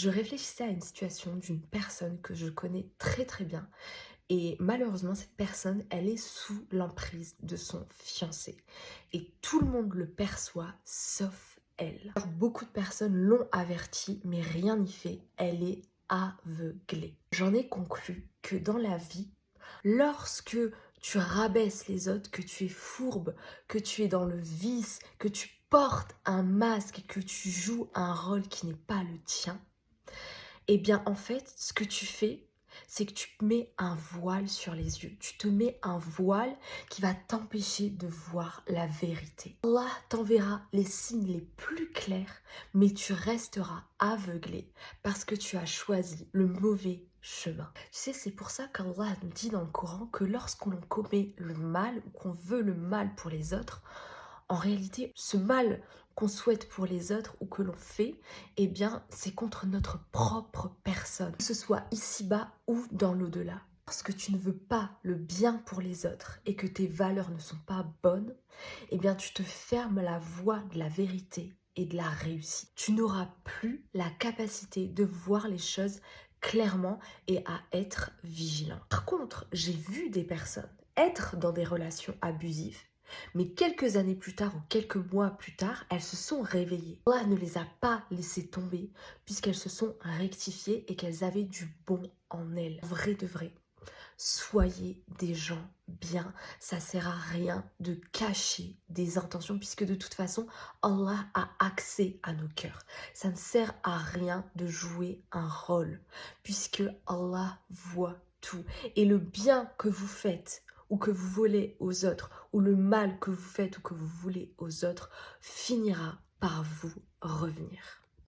Je réfléchissais à une situation d'une personne que je connais très très bien et malheureusement cette personne elle est sous l'emprise de son fiancé et tout le monde le perçoit sauf elle. Alors, beaucoup de personnes l'ont avertie mais rien n'y fait, elle est aveuglée. J'en ai conclu que dans la vie, lorsque tu rabaisses les autres, que tu es fourbe, que tu es dans le vice, que tu portes un masque et que tu joues un rôle qui n'est pas le tien, eh bien, en fait, ce que tu fais, c'est que tu te mets un voile sur les yeux. Tu te mets un voile qui va t'empêcher de voir la vérité. Allah t'enverra les signes les plus clairs, mais tu resteras aveuglé parce que tu as choisi le mauvais chemin. Tu sais, c'est pour ça qu'Allah nous dit dans le Coran que lorsqu'on commet le mal ou qu'on veut le mal pour les autres, en réalité, ce mal qu'on souhaite pour les autres ou que l'on fait, eh bien, c'est contre notre propre personne, que ce soit ici-bas ou dans l'au-delà. Parce que tu ne veux pas le bien pour les autres et que tes valeurs ne sont pas bonnes, eh bien, tu te fermes la voie de la vérité et de la réussite. Tu n'auras plus la capacité de voir les choses clairement et à être vigilant. Par contre, j'ai vu des personnes être dans des relations abusives, mais quelques années plus tard ou quelques mois plus tard, elles se sont réveillées. Allah ne les a pas laissées tomber puisqu'elles se sont rectifiées et qu'elles avaient du bon en elles. Vrai de vrai, soyez des gens bien. Ça sert à rien de cacher des intentions puisque de toute façon, Allah a accès à nos cœurs. Ça ne sert à rien de jouer un rôle puisque Allah voit tout. Et le bien que vous faites ou que vous voulez aux autres, ou le mal que vous faites ou que vous voulez aux autres, finira par vous revenir.